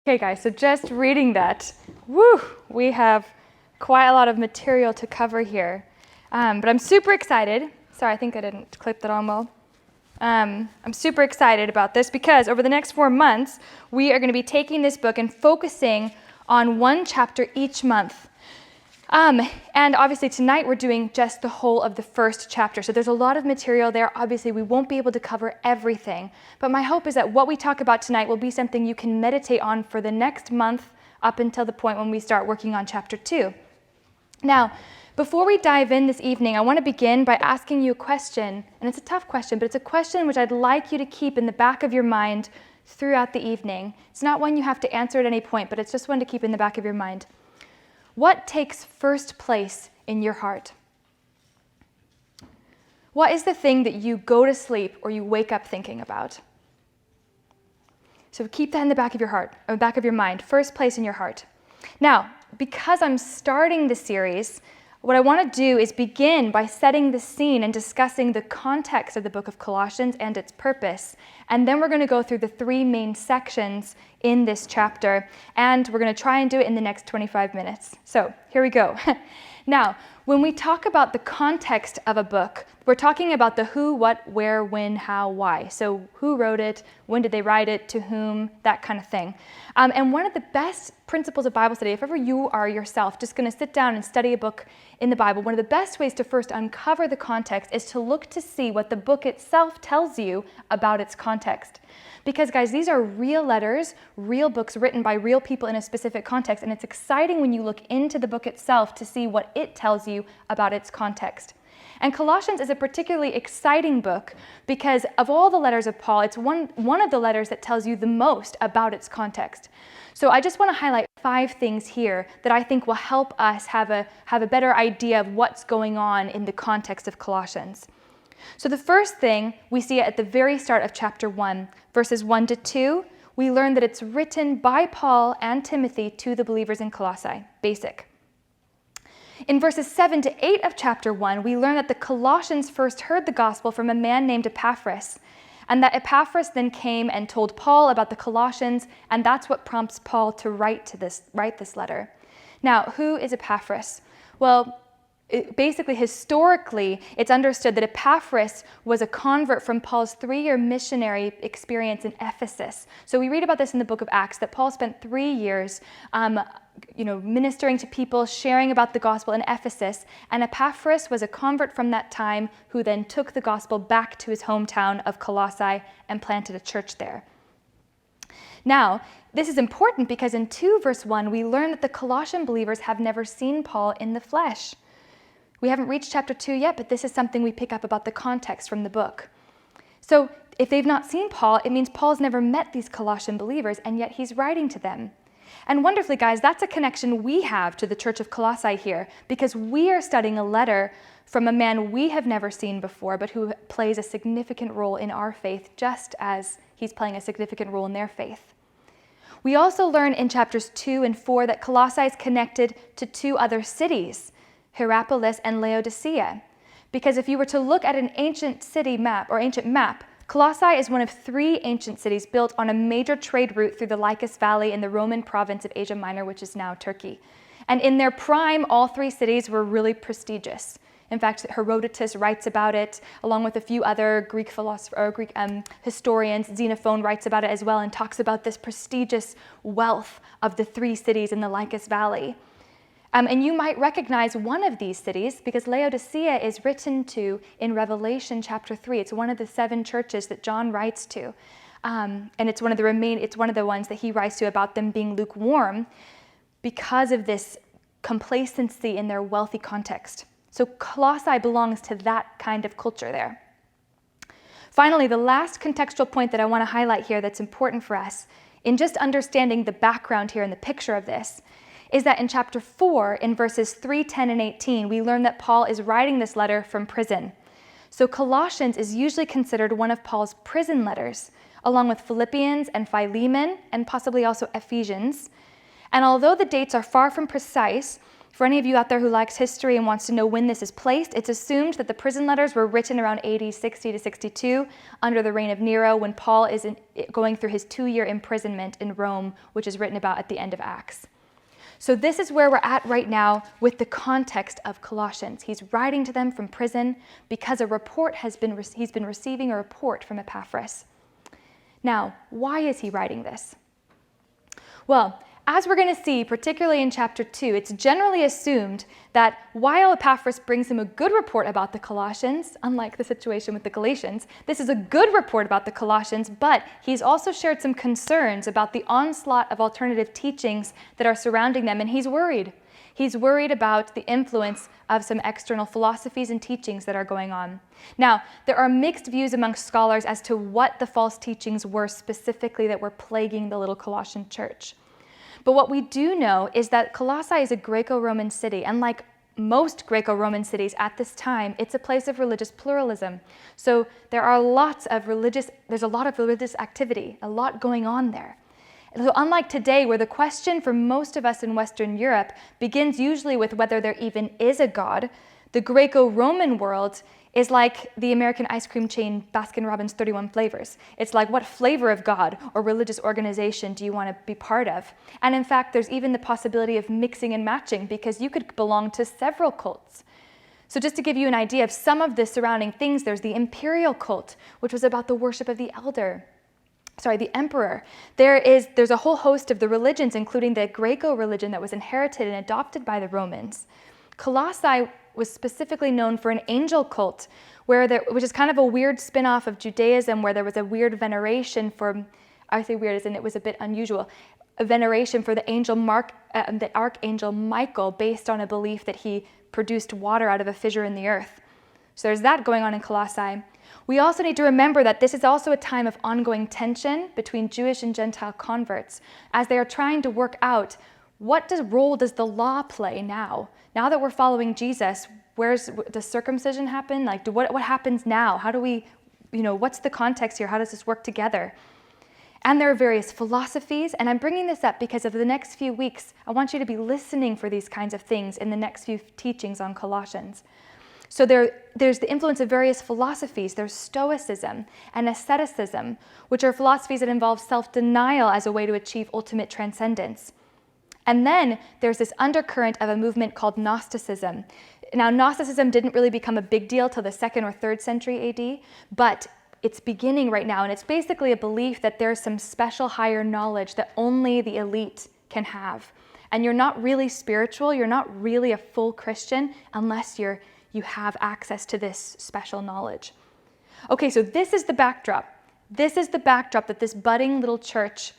Okay guys, so just reading that, woo, we have quite a lot of material to cover here. But I'm super excited. Sorry, I think I didn't clip that on well. I'm super excited about this because over the next 4 months, we are going to be taking this book and focusing on one chapter each month. And obviously tonight we're doing just the whole of the first chapter. So there's a lot of material there. Obviously we won't be able to cover everything, but my hope is that what we talk about tonight will be something you can meditate on for the next month up until the point when we start working on chapter 2. Now, before we dive in this evening, I want to begin by asking you a question, and it's a tough question, but it's a question which I'd like you to keep in the back of your mind throughout the evening. It's not one you have to answer at any point, but it's just one to keep in the back of your mind. What takes first place in your heart? What is the thing that you go to sleep or you wake up thinking about? So keep that in the back of your heart, or back of your mind, first place in your heart. Now, because I'm starting the series, what I want to do is begin by setting the scene and discussing the context of the book of Colossians and its purpose. And then we're going to go through the 3 main sections in this chapter, and we're going to try and do it in the next 25 minutes. So here we go. Now, when we talk about the context of a book, we're talking about the who, what, where, when, how, why. So who wrote it, when did they write it, to whom, that kind of thing. And one of the best principles of Bible study, if ever you are yourself just going to sit down and study a book in the Bible, one of the best ways to first uncover the context is to look to see what the book itself tells you about its context. Because guys, these are real letters, real books written by real people in a specific context, and it's exciting when you look into the book itself to see what it tells you about its context. And Colossians is a particularly exciting book because of all the letters of Paul, it's one of the letters that tells you the most about its context. So I just want to highlight 5 things here that I think will help us have a better idea of what's going on in the context of Colossians. So the first thing we see at the very start of chapter 1, verses 1 to 2, we learn that it's written by Paul and Timothy to the believers in Colossae. Basic. In verses 7 to 8 of chapter 1, we learn that the Colossians first heard the gospel from a man named Epaphras, and that Epaphras then came and told Paul about the Colossians, and that's what prompts Paul to write this letter. Now, who is Epaphras? Well, basically, historically, it's understood that Epaphras was a convert from Paul's 3-year missionary experience in Ephesus. So we read about this in the book of Acts, that Paul spent 3 years ministering to people, sharing about the gospel in Ephesus, and Epaphras was a convert from that time who then took the gospel back to his hometown of Colossae and planted a church there. Now, this is important because in 2 verse 1, we learn that the Colossian believers have never seen Paul in the flesh. We haven't reached chapter 2 yet, but this is something we pick up about the context from the book. So if they've not seen Paul, it means Paul's never met these Colossian believers, and yet he's writing to them. And wonderfully, guys, that's a connection we have to the church of Colossae here, because we are studying a letter from a man we have never seen before, but who plays a significant role in our faith, just as he's playing a significant role in their faith. We also learn in chapters 2 and 4 that Colossae is connected to 2 other cities, Hierapolis and Laodicea. Because if you were to look at an ancient city map or ancient map, Colossae is one of 3 ancient cities built on a major trade route through the Lycus Valley in the Roman province of Asia Minor, which is now Turkey. And in their prime, all 3 cities were really prestigious. In fact, Herodotus writes about it, along with a few other Greek historians. Xenophon writes about it as well and talks about this prestigious wealth of the 3 cities in the Lycus Valley. And you might recognize one of these cities because Laodicea is written to in Revelation chapter 3. It's one of the 7 churches that John writes to. And it's one of the ones that he writes to about them being lukewarm because of this complacency in their wealthy context. So Colossae belongs to that kind of culture there. Finally, the last contextual point that I want to highlight here that's important for us in just understanding the background here and the picture of this is that in chapter 4, in verses 3, 10, and 18, we learn that Paul is writing this letter from prison. So Colossians is usually considered one of Paul's prison letters, along with Philippians and Philemon, and possibly also Ephesians. And although the dates are far from precise, For any of you out there who likes history and wants to know when this is placed, it's assumed that the prison letters were written around AD 60 to 62 under the reign of Nero, when Paul is going through his 2-year imprisonment in Rome, which is written about at the end of Acts. So this is where we're at right now with the context of Colossians. He's writing to them from prison because he's been receiving a report from Epaphras. Now, why is he writing this? Well, as we're going to see, particularly in chapter 2, it's generally assumed that while Epaphras brings him a good report about the Colossians, unlike the situation with the Galatians, this is a good report about the Colossians, but he's also shared some concerns about the onslaught of alternative teachings that are surrounding them, and he's worried. He's worried about the influence of some external philosophies and teachings that are going on. Now, there are mixed views among scholars as to what the false teachings were specifically that were plaguing the little Colossian church. But what we do know is that Colossae is a Greco-Roman city, and like most Greco-Roman cities at this time, it's a place of religious pluralism. So there's a lot of religious activity, a lot going on there. So unlike today, where the question for most of us in Western Europe begins usually with whether there even is a God, the Greco-Roman world is like the American ice cream chain Baskin-Robbins 31 Flavors. It's like, what flavor of God or religious organization do you want to be part of? And in fact, there's even the possibility of mixing and matching, because you could belong to several cults. So just to give you an idea of some of the surrounding things, there's the imperial cult, which was about the worship of the emperor. There's a whole host of the religions, including the Greco religion that was inherited and adopted by the Romans. Colossae was specifically known for an angel cult, which is kind of a weird spin-off of Judaism, where there was a weird veneration for, I say weird as in it was a bit unusual, a veneration for the archangel Michael, based on a belief that he produced water out of a fissure in the earth. So there's that going on in Colossae. We also need to remember that this is also a time of ongoing tension between Jewish and Gentile converts, as they are trying to work out what role does the law play now? Now that we're following Jesus, does circumcision happen? Like, what happens now? How do we, what's the context here? How does this work together? And there are various philosophies, and I'm bringing this up because over the next few weeks, I want you to be listening for these kinds of things in the next few teachings on Colossians. So there's the influence of various philosophies. There's Stoicism and asceticism, which are philosophies that involve self-denial as a way to achieve ultimate transcendence. And then there's this undercurrent of a movement called Gnosticism. Now, Gnosticism didn't really become a big deal till the 2nd or 3rd century AD, but it's beginning right now, and it's basically a belief that there's some special higher knowledge that only the elite can have. And you're not really spiritual, you're not really a full Christian unless you have access to this special knowledge. Okay, so this is the backdrop. This is the backdrop that this budding little church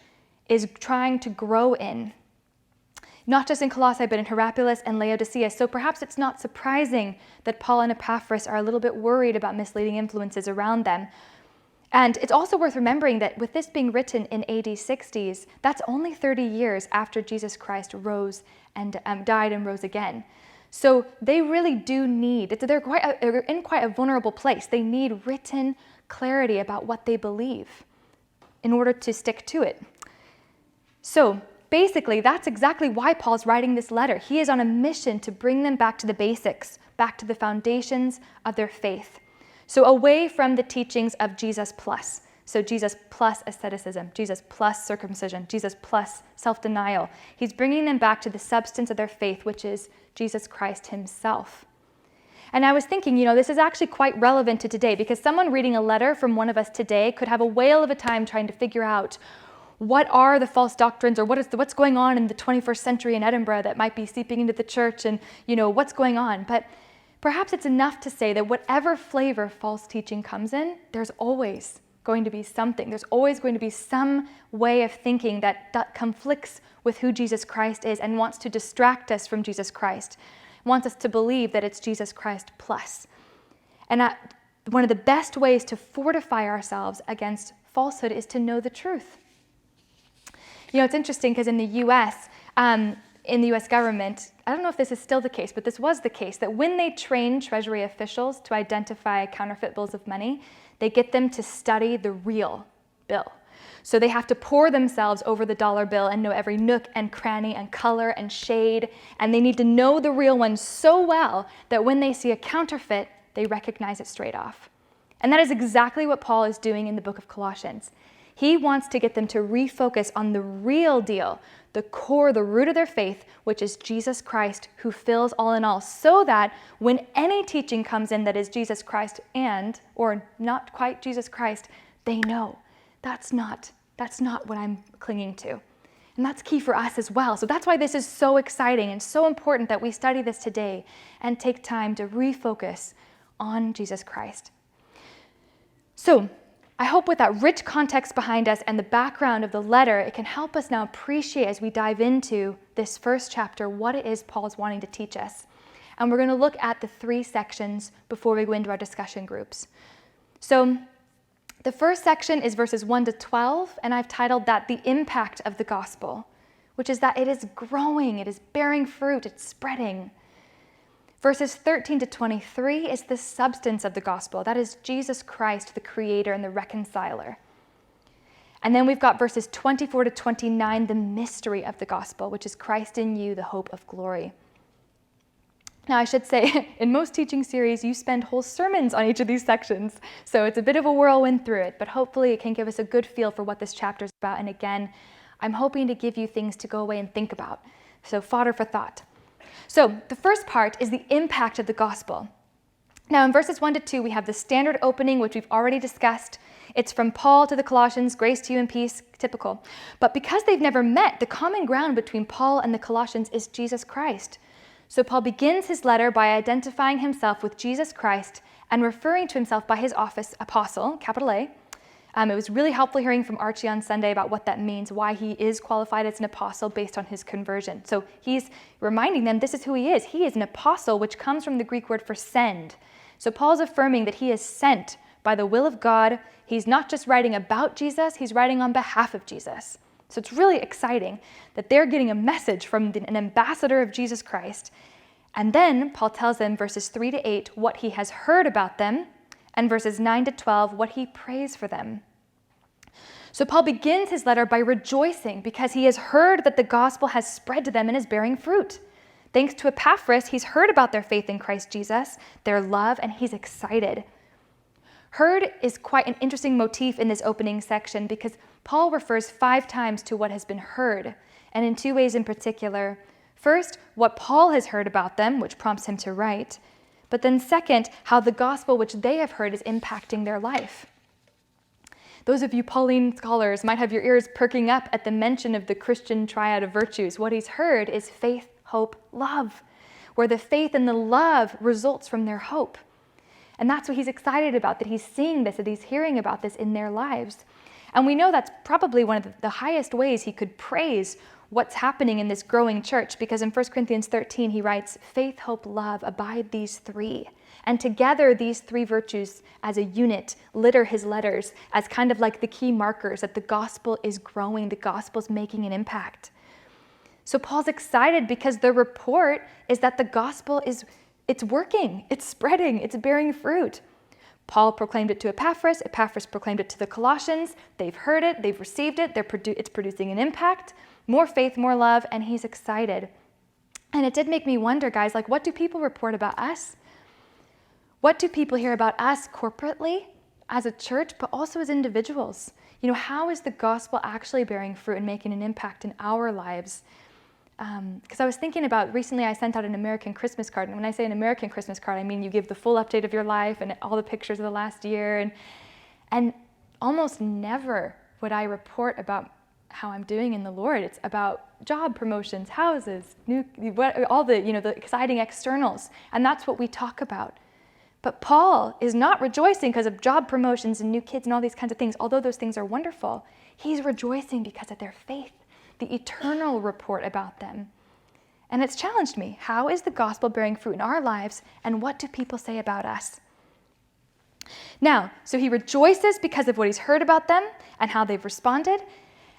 is trying to grow in. Not just in Colossae, but in Hierapolis and Laodicea. So perhaps it's not surprising that Paul and Epaphras are a little bit worried about misleading influences around them. And it's also worth remembering that with this being written in AD 60s, that's only 30 years after Jesus Christ rose and died and rose again. So they really do need, they're in quite a vulnerable place. They need written clarity about what they believe in order to stick to it. So basically, that's exactly why Paul's writing this letter. He is on a mission to bring them back to the basics, back to the foundations of their faith. So away from the teachings of Jesus plus. So Jesus plus asceticism, Jesus plus circumcision, Jesus plus self-denial. He's bringing them back to the substance of their faith, which is Jesus Christ himself. And I was thinking, this is actually quite relevant to today, because someone reading a letter from one of us today could have a whale of a time trying to figure out what are the false doctrines, or what's going on in the 21st century in Edinburgh that might be seeping into the church, and what's going on. But perhaps it's enough to say that whatever flavor false teaching comes in, there's always going to be something. There's always going to be some way of thinking that conflicts with who Jesus Christ is and wants to distract us from Jesus Christ, wants us to believe that it's Jesus Christ plus. And one of the best ways to fortify ourselves against falsehood is to know the truth. It's interesting because in the U.S., government, I don't know if this is still the case, but this was the case, that when they train Treasury officials to identify counterfeit bills of money, they get them to study the real bill. So they have to pour themselves over the dollar bill and know every nook and cranny and color and shade. And they need to know the real one so well that when they see a counterfeit, they recognize it straight off. And that is exactly what Paul is doing in the book of Colossians. He wants to get them to refocus on the real deal, the core, the root of their faith, which is Jesus Christ, who fills all in all, so that when any teaching comes in that is Jesus Christ or not quite Jesus Christ, they know that's not what I'm clinging to. And that's key for us as well. So that's why this is so exciting and so important that we study this today and take time to refocus on Jesus Christ. So I hope with that rich context behind us and the background of the letter, it can help us now appreciate as we dive into this first chapter what it is Paul's wanting to teach us. And we're going to look at the 3 sections before we go into our discussion groups. So the first section is verses 1 to 12, and I've titled that The Impact of the Gospel, which is that it is growing, it is bearing fruit, it's spreading. Verses 13 to 23 is the substance of the gospel. That is Jesus Christ, the creator and the reconciler. And then we've got verses 24 to 29, the mystery of the gospel, which is Christ in you, the hope of glory. Now, I should say, in most teaching series, you spend whole sermons on each of these sections. So it's a bit of a whirlwind through it, but hopefully it can give us a good feel for what this chapter is about. And again, I'm hoping to give you things to go away and think about. So fodder for thought. So the first part is the impact of the gospel. Now in verses 1 to 2, we have the standard opening, which we've already discussed. It's from Paul to the Colossians, grace to you and peace, typical. But because they've never met, the common ground between Paul and the Colossians is Jesus Christ. So Paul begins his letter by identifying himself with Jesus Christ and referring to himself by his office, apostle, capital A. It was really helpful hearing from Archie on Sunday about what that means, why he is qualified as an apostle based on his conversion. So he's reminding them this is who he is. He is an apostle, which comes from the Greek word for send. So Paul's affirming that he is sent by the will of God. He's not just writing about Jesus, he's writing on behalf of Jesus. So it's really exciting that they're getting a message from an ambassador of Jesus Christ. And then Paul tells them, verses 3 to 8, what he has heard about them, and verses 9 to 12, what he prays for them. So Paul begins his letter by rejoicing because he has heard that the gospel has spread to them and is bearing fruit. Thanks to Epaphras, he's heard about their faith in Christ Jesus, their love, and he's excited. Heard is quite an interesting motif in this opening section because Paul refers 5 times to what has been heard, and in 2 ways in particular. First, what Paul has heard about them, which prompts him to write, but then second, how the gospel which they have heard is impacting their life. Those of you Pauline scholars might have your ears perking up at the mention of the Christian triad of virtues. What he's heard is faith, hope, love, where the faith and the love results from their hope. And that's what he's excited about, that he's seeing this, that he's hearing about this in their lives. And we know that's probably one of the highest ways he could praise what's happening in this growing church, because in 1 Corinthians 13 he writes, faith, hope, love, abide these 3. And together these 3 virtues as a unit litter his letters as kind of like the key markers that the gospel is growing, the gospel's making an impact. So Paul's excited because the report is that the gospel it's working, it's spreading, it's bearing fruit. Paul proclaimed it to Epaphras, Epaphras proclaimed it to the Colossians, they've heard it, they've received it, it's producing an impact, more faith, more love, and he's excited. And it did make me wonder, guys, like what do people report about us? What do people hear about us corporately, as a church, but also as individuals? You know, how is the gospel actually bearing fruit and making an impact in our lives? Because I was thinking about, recently I sent out an American Christmas card. And when I say an American Christmas card, I mean you give the full update of your life and all the pictures of the last year. And almost never would I report about how I'm doing in the Lord. It's about job promotions, houses, all the exciting externals. And that's what we talk about. But Paul is not rejoicing because of job promotions and new kids and all these kinds of things, although those things are wonderful. He's rejoicing because of their faith, the eternal report about them. And it's challenged me. How is the gospel bearing fruit in our lives, and what do people say about us? Now, so he rejoices because of what he's heard about them and how they've responded.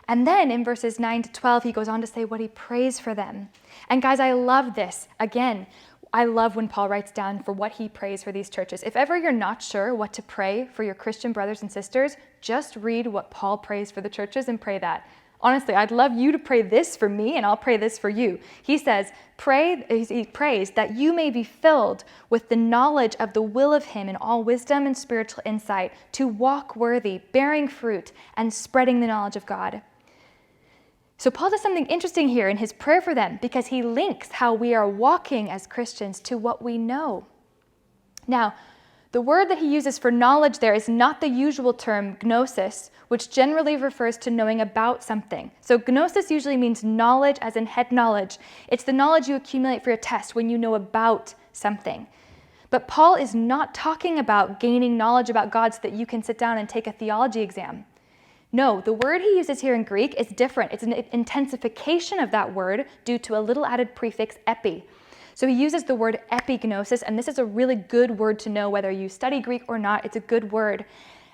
And then in verses 9 to 12, he goes on to say what he prays for them. And guys, I love this. Again, I love when Paul writes down for what he prays for these churches. If ever you're not sure what to pray for your Christian brothers and sisters, just read what Paul prays for the churches and pray that. Honestly, I'd love you to pray this for me, and I'll pray this for you. He says, he prays that you may be filled with the knowledge of the will of him in all wisdom and spiritual insight, to walk worthy, bearing fruit, and spreading the knowledge of God. So Paul does something interesting here in his prayer for them, because he links how we are walking as Christians to what we know. Now, the word that he uses for knowledge there is not the usual term gnosis, which generally refers to knowing about something. So gnosis usually means knowledge as in head knowledge. It's the knowledge you accumulate for your test when you know about something. But Paul is not talking about gaining knowledge about God so that you can sit down and take a theology exam. No, the word he uses here in Greek is different. It's an intensification of that word due to a little added prefix epi. So he uses the word epignosis, and this is a really good word to know whether you study Greek or not. It's a good word,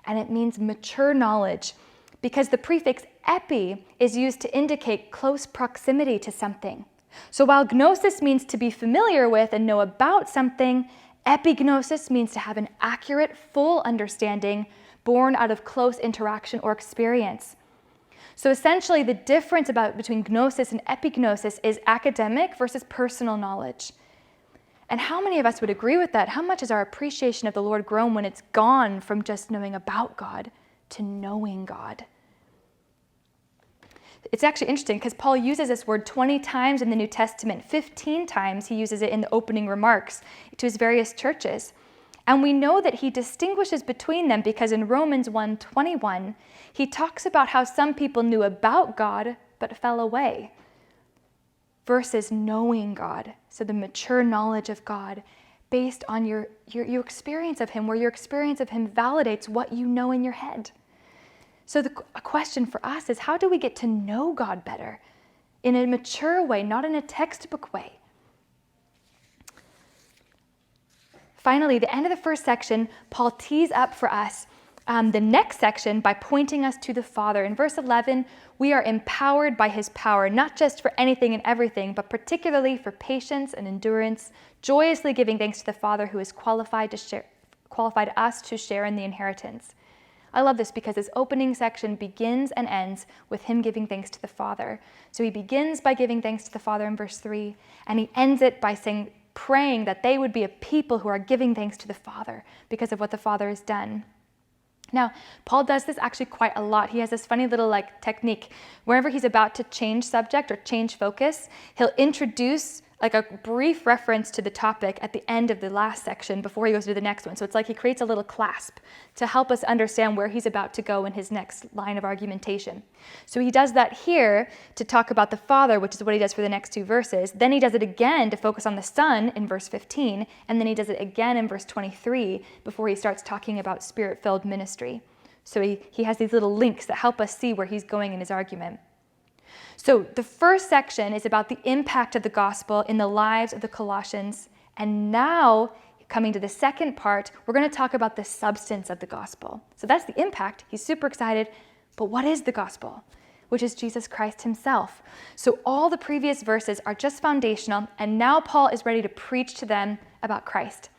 and it means mature knowledge, because the prefix epi is used to indicate close proximity to something. So while gnosis means to be familiar with and know about something, epignosis means to have an accurate, full understanding born out of close interaction or experience. So essentially, the difference between gnosis and epignosis is academic versus personal knowledge. And how many of us would agree with that? How much has our appreciation of the Lord grown when it's gone from just knowing about God to knowing God? It's actually interesting because Paul uses this word 20 times in the New Testament. 15 times he uses it in the opening remarks to his various churches. And we know that he distinguishes between them because in Romans 1:21, he talks about how some people knew about God but fell away, versus knowing God. So the mature knowledge of God based on your experience of him, where your experience of him validates what you know in your head. So a question for us is, how do we get to know God better in a mature way, not in a textbook way? Finally, the end of the first section, Paul tees up for us the next section by pointing us to the Father. In verse 11, we are empowered by his power, not just for anything and everything, but particularly for patience and endurance, joyously giving thanks to the Father who has qualified us to share in the inheritance. I love this because this opening section begins and ends with him giving thanks to the Father. So he begins by giving thanks to the Father in verse 3, and he ends it by praying that they would be a people who are giving thanks to the Father because of what the Father has done. Now, Paul does this actually quite a lot. He has this funny little technique. Wherever he's about to change subject or change focus, he'll introduce a brief reference to the topic at the end of the last section before he goes to the next one. So it's like he creates a little clasp to help us understand where he's about to go in his next line of argumentation. So he does that here to talk about the Father, which is what he does for the next two verses. Then he does it again to focus on the Son in verse 15, and then he does it again in verse 23 before he starts talking about Spirit-filled ministry. So he has these little links that help us see where he's going in his argument. So the first section is about the impact of the gospel in the lives of the Colossians. And now, coming to the second part, we're going to talk about the substance of the gospel. So that's the impact. He's super excited. But what is the gospel? Which is Jesus Christ himself. So all the previous verses are just foundational, and now Paul is ready to preach to them about Christ.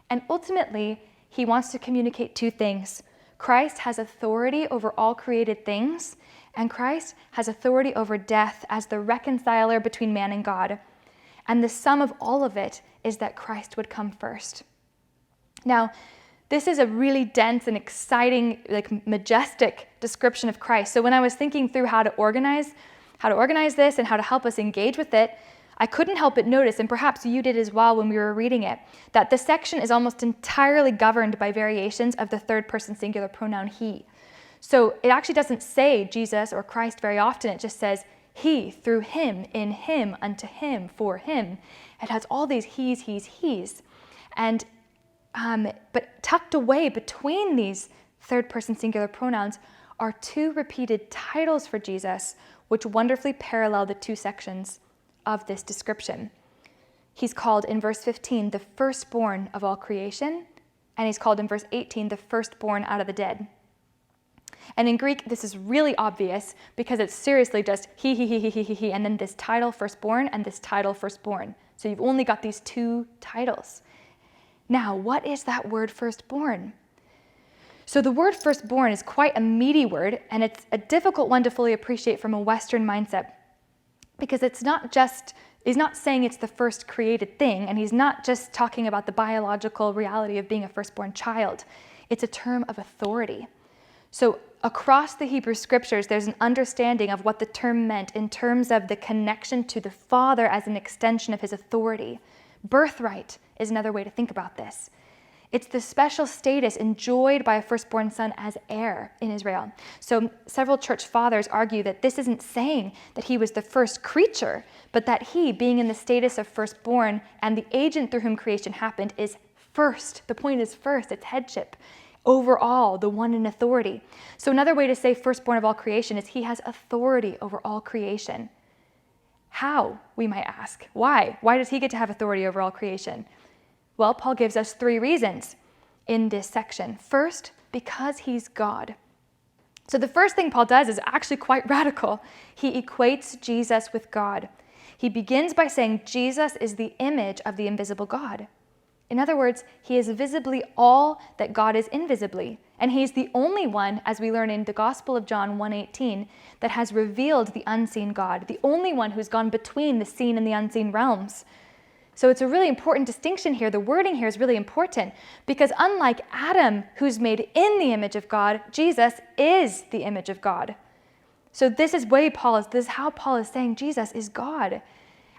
And ultimately, he wants to communicate two things. Christ has authority over all created things, and Christ has authority over death as the reconciler between man and God. And the sum of all of it is that Christ would come first. Now, this is a really dense and exciting, majestic description of Christ. So when I was thinking through how to organize this and how to help us engage with it, I couldn't help but notice, and perhaps you did as well when we were reading it, that this section is almost entirely governed by variations of the third person singular pronoun he. So it actually doesn't say Jesus or Christ very often. It just says he, through him, in him, unto him, for him. It has all these he's. And but tucked away between these third person singular pronouns are two repeated titles for Jesus, which wonderfully parallel the two sections of this description. He's called in verse 15 the firstborn of all creation, and he's called in verse 18 the firstborn out of the dead. And in Greek, this is really obvious because it's seriously just he, and then this title firstborn and this title firstborn. So you've only got these two titles. Now, what is that word firstborn? So the word firstborn is quite a meaty word, and it's a difficult one to fully appreciate from a Western mindset, because he's not saying it's the first created thing, and he's not just talking about the biological reality of being a firstborn child. It's a term of authority. So across the Hebrew scriptures, there's an understanding of what the term meant in terms of the connection to the Father as an extension of his authority. Birthright is another way to think about this. It's the special status enjoyed by a firstborn son as heir in Israel. So several church fathers argue that this isn't saying that he was the first creature, but that he, being in the status of firstborn and the agent through whom creation happened, is first. The point is first, it's headship. Over all, the one in authority. So another way to say firstborn of all creation is he has authority over all creation. How, we might ask? Why? Why does he get to have authority over all creation? Well, Paul gives us 3 reasons in this section. First, because he's God. So the first thing Paul does is actually quite radical. He equates Jesus with God. He begins by saying Jesus is the image of the invisible God. In other words, he is visibly all that God is invisibly. And he's the only one, as we learn in the Gospel of John 1:18, that has revealed the unseen God, the only one who's gone between the seen and the unseen realms. So it's a really important distinction here. The wording here is really important because unlike Adam, who's made in the image of God, Jesus is the image of God. So this is how Paul is saying Jesus is God.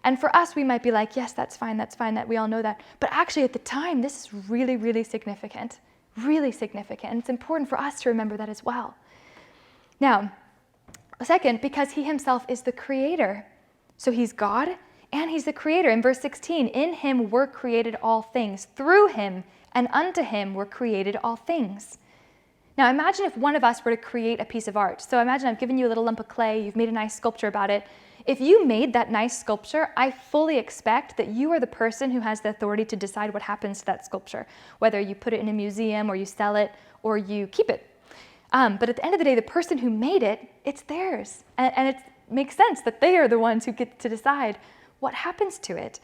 And for us, we might be like, yes, that's fine, that we all know that. But actually at the time, this is really, really significant. Really significant. And it's important for us to remember that as well. Now, second, because he himself is the creator. So he's God and he's the creator. In verse 16, in him were created all things. Through him and unto him were created all things. Now imagine if one of us were to create a piece of art. So imagine I've given you a little lump of clay, you've made a nice sculpture about it. If you made that nice sculpture, I fully expect that you are the person who has the authority to decide what happens to that sculpture, whether you put it in a museum or you sell it or you keep it. But at the end of the day, the person who made it, it's theirs. And it makes sense that they are the ones who get to decide what happens to it.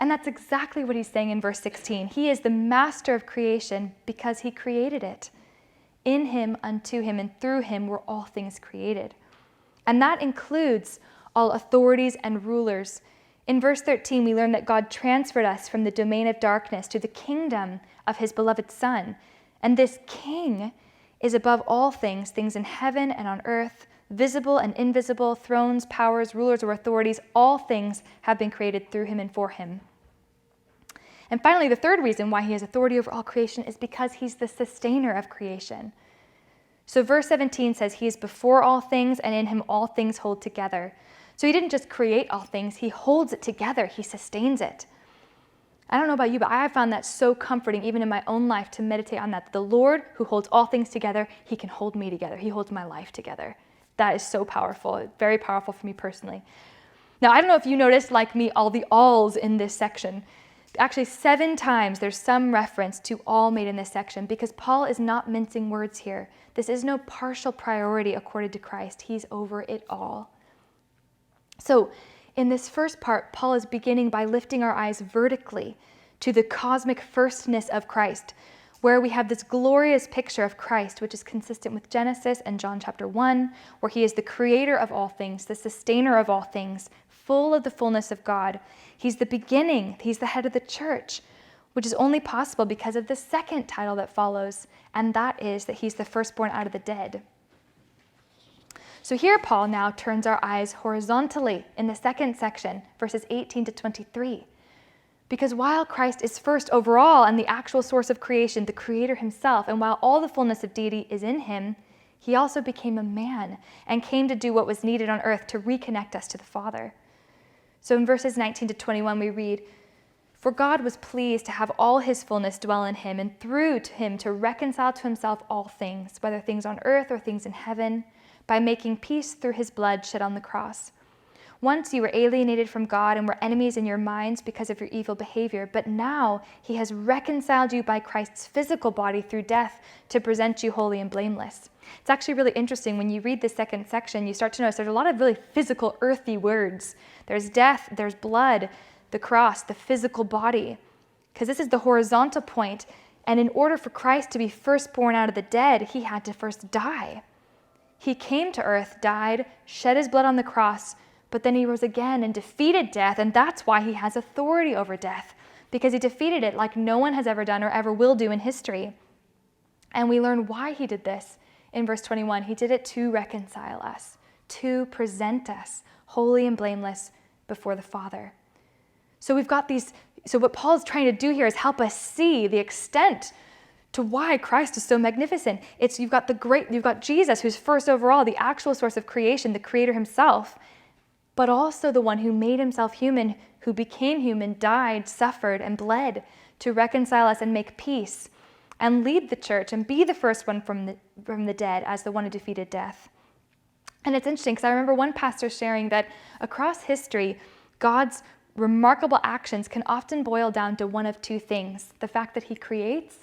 And that's exactly what he's saying in verse 16. He is the master of creation because he created it. In him, unto him, and through him were all things created. And that includes all authorities and rulers. In verse 13, we learn that God transferred us from the domain of darkness to the kingdom of his beloved Son. And this king is above all things, things in heaven and on earth, visible and invisible, thrones, powers, rulers, or authorities. All things have been created through him and for him. And finally, the third reason why he has authority over all creation is because he's the sustainer of creation. So verse 17 says he is before all things, and in him all things hold together. So he didn't just create all things, he holds it together, he sustains it. I don't know about you, but I have found that so comforting even in my own life to meditate on that. The Lord who holds all things together, he can hold me together. He holds my life together. That is so powerful, very powerful for me personally. Now, I don't know if you noticed, like me, all the alls in this section. Actually, 7 times there's some reference to all made in this section because Paul is not mincing words here. This is no partial priority accorded to Christ. He's over it all. So in this first part, Paul is beginning by lifting our eyes vertically to the cosmic firstness of Christ, where we have this glorious picture of Christ, which is consistent with Genesis and John chapter 1, where he is the creator of all things, the sustainer of all things, full of the fullness of God. He's the beginning. He's the head of the church, which is only possible because of the second title that follows, and that is that he's the firstborn out of the dead. So here Paul now turns our eyes horizontally in the second section, verses 18 to 23. Because while Christ is first overall and the actual source of creation, the creator himself, and while all the fullness of deity is in him, he also became a man and came to do what was needed on earth to reconnect us to the Father. So in verses 19 to 21, we read, "For God was pleased to have all his fullness dwell in him, and through him to reconcile to himself all things, whether things on earth or things in heaven, by making peace through his blood shed on the cross. Once you were alienated from God and were enemies in your minds because of your evil behavior, but now he has reconciled you by Christ's physical body through death to present you holy and blameless." It's actually really interesting when you read this second section, you start to notice there's a lot of really physical, earthy words. There's death, there's blood, the cross, the physical body, because this is the horizontal point. And in order for Christ to be firstborn out of the dead, he had to first die. He came to earth, died, shed his blood on the cross, but then he rose again and defeated death. And that's why he has authority over death, because he defeated it like no one has ever done or ever will do in history. And we learn why he did this in verse 21. He did it to reconcile us, to present us holy and blameless before the Father. So we've got these. So what Paul's trying to do here is help us see the extent to why Christ is so magnificent. You've got Jesus, who's first overall, the actual source of creation, the creator himself, but also the one who made himself human, who became human, died, suffered, and bled to reconcile us and make peace and lead the church and be the first one from the dead as the one who defeated death. And it's interesting because I remember one pastor sharing that across history, God's remarkable actions can often boil down to one of two things: the fact that he creates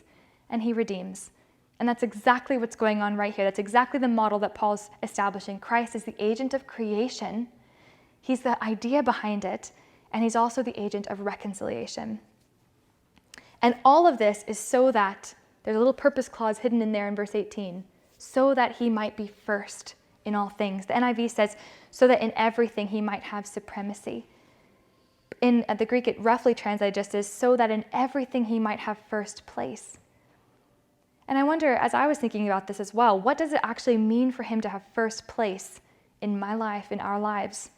and he redeems. And that's exactly what's going on right here. That's exactly the model that Paul's establishing. Christ is the agent of creation. He's the idea behind it, and he's also the agent of reconciliation. And all of this is so that, there's a little purpose clause hidden in there in verse 18, so that he might be first in all things. The NIV says, so that in everything he might have supremacy. In the Greek, it roughly translated just as, so that in everything he might have first place. And I wonder, as I was thinking about this as well, what does it actually mean for him to have first place in my life, in our lives?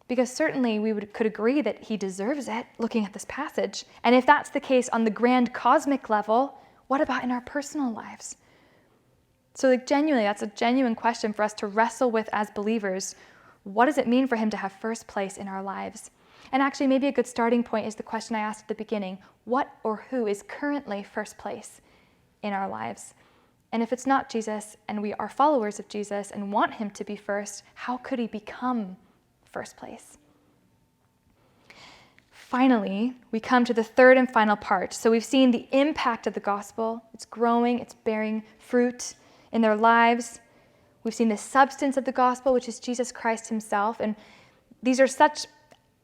Because certainly we could agree that he deserves it, looking at this passage. And if that's the case on the grand cosmic level, what about in our personal lives? So genuinely, that's a genuine question for us to wrestle with as believers. What does it mean for him to have first place in our lives? And actually, maybe a good starting point is the question I asked at the beginning: what or who is currently first place in our lives? And if it's not Jesus, and we are followers of Jesus and want him to be first, how could he become first place? Finally, we come to the third and final part. So we've seen the impact of the gospel. It's growing, it's bearing fruit in their lives. We've seen the substance of the gospel, which is Jesus Christ himself. And these are such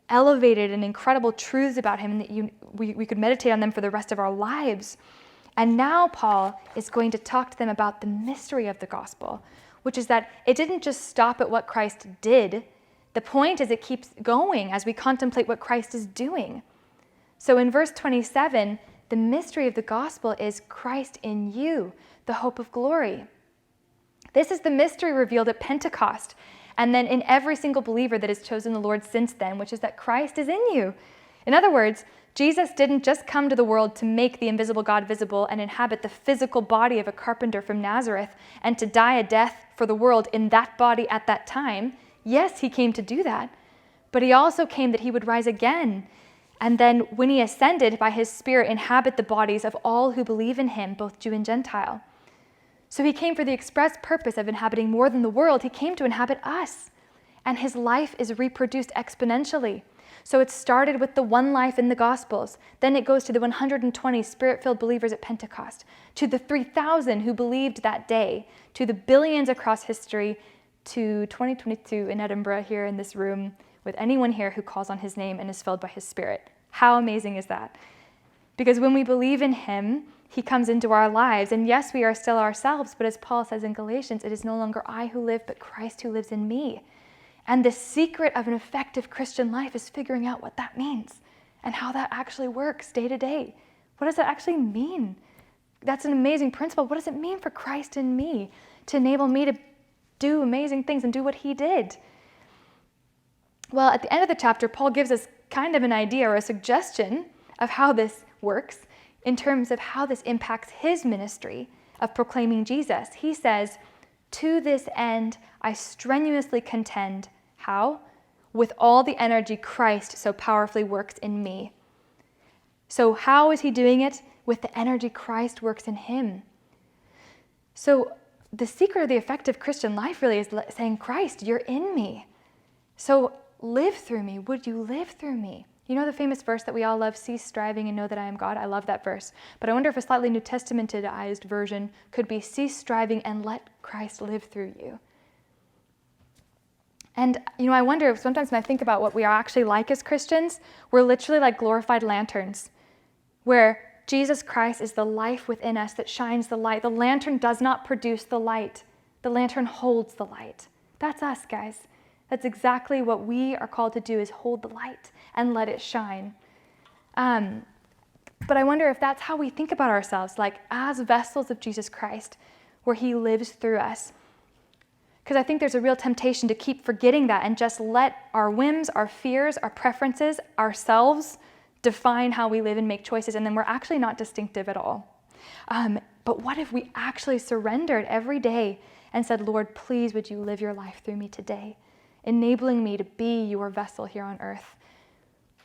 elevated and incredible truths about him that we could meditate on them for the rest of our lives. And now Paul is going to talk to them about the mystery of the gospel, which is that it didn't just stop at what Christ did. The point is it keeps going as we contemplate what Christ is doing. So in verse 27, the mystery of the gospel is Christ in you, the hope of glory. This is the mystery revealed at Pentecost, and then in every single believer that has chosen the Lord since then, which is that Christ is in you. In other words, Jesus didn't just come to the world to make the invisible God visible and inhabit the physical body of a carpenter from Nazareth and to die a death for the world in that body at that time. Yes, he came to do that, but he also came that he would rise again. And then when he ascended, by his Spirit, inhabit the bodies of all who believe in him, both Jew and Gentile. So he came for the express purpose of inhabiting more than the world. He came to inhabit us. And his life is reproduced exponentially. So it started with the one life in the Gospels. Then it goes to the 120 Spirit-filled believers at Pentecost, to the 3,000 who believed that day, to the billions across history, to 2022 in Edinburgh here in this room, with anyone here who calls on his name and is filled by his Spirit. How amazing is that? Because when we believe in him, he comes into our lives. And yes, we are still ourselves, but as Paul says in Galatians, it is no longer I who live, but Christ who lives in me. And the secret of an effective Christian life is figuring out what that means and how that actually works day to day. What does that actually mean? That's an amazing principle. What does it mean for Christ in me to enable me to do amazing things and do what he did? Well, at the end of the chapter, Paul gives us kind of an idea or a suggestion of how this works in terms of how this impacts his ministry of proclaiming Jesus. He says, "To this end, I strenuously contend." How? With all the energy Christ so powerfully works in me. So how is he doing it? With the energy Christ works in him. So the secret of the effective Christian life really is saying, Christ, you're in me. So live through me. Would you live through me? You know the famous verse that we all love, cease striving and know that I am God? I love that verse. But I wonder if a slightly New Testamentized version could be cease striving and let Christ live through you. And, I wonder, sometimes when I think about what we are actually like as Christians, we're literally like glorified lanterns, where Jesus Christ is the life within us that shines the light. The lantern does not produce the light. The lantern holds the light. That's us, guys. That's exactly what we are called to do, is hold the light and let it shine. But I wonder if that's how we think about ourselves, like as vessels of Jesus Christ, where he lives through us. Because I think there's a real temptation to keep forgetting that and just let our whims, our fears, our preferences, ourselves define how we live and make choices, and then we're actually not distinctive at all. But what if we actually surrendered every day and said, Lord, please would you live your life through me today, enabling me to be your vessel here on earth?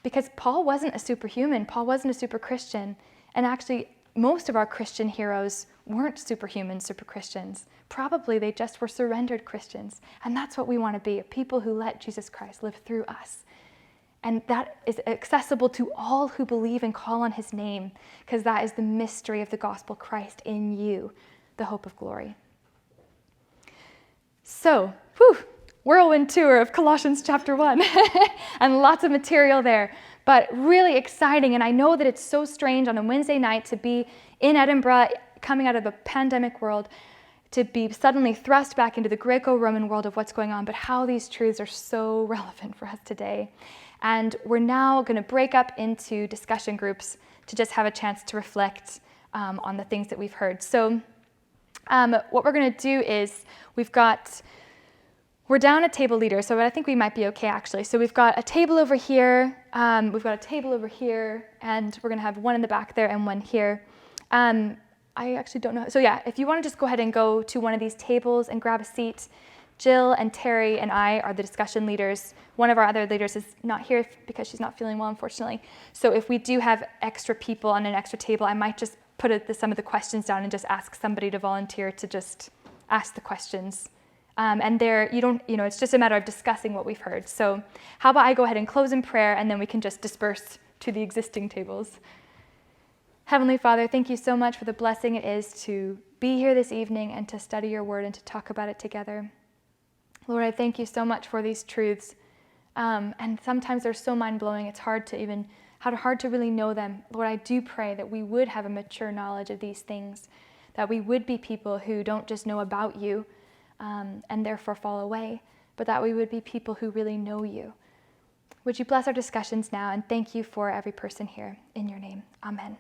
Because Paul wasn't a superhuman. Paul wasn't a super Christian. And actually, most of our Christian heroes weren't superhuman, super Christians. Probably they just were surrendered Christians. And that's what we want to be, a people who let Jesus Christ live through us. And that is accessible to all who believe and call on his name, because that is the mystery of the gospel, Christ in you, the hope of glory. So, whirlwind tour of Colossians chapter 1, and lots of material there, but really exciting. And I know that it's so strange on a Wednesday night to be in Edinburgh, coming out of a pandemic world, to be suddenly thrust back into the Greco-Roman world of what's going on, but how these truths are so relevant for us today. And we're now going to break up into discussion groups to just have a chance to reflect on the things that we've heard. So what we're going to do is we're down a table leader, so I think we might be okay, actually. So we've got a table over here, we've got a table over here, and we're going to have one in the back there and one here. I actually don't know. So yeah, if you want to just go ahead and go to one of these tables and grab a seat. Jill and Terry and I are the discussion leaders. One of our other leaders is not here because she's not feeling well, unfortunately. So if we do have extra people on an extra table, I might just put some of the questions down and just ask somebody to volunteer to just ask the questions. And there, it's just a matter of discussing what we've heard. So how about I go ahead and close in prayer, and then we can just disperse to the existing tables. Heavenly Father, thank you so much for the blessing it is to be here this evening and to study your word and to talk about it together. Lord, I thank you so much for these truths. And sometimes they're so mind-blowing, it's hard to really know them. Lord, I do pray that we would have a mature knowledge of these things, that we would be people who don't just know about you and therefore fall away, but that we would be people who really know you. Would you bless our discussions now, and thank you for every person here. In your name, amen.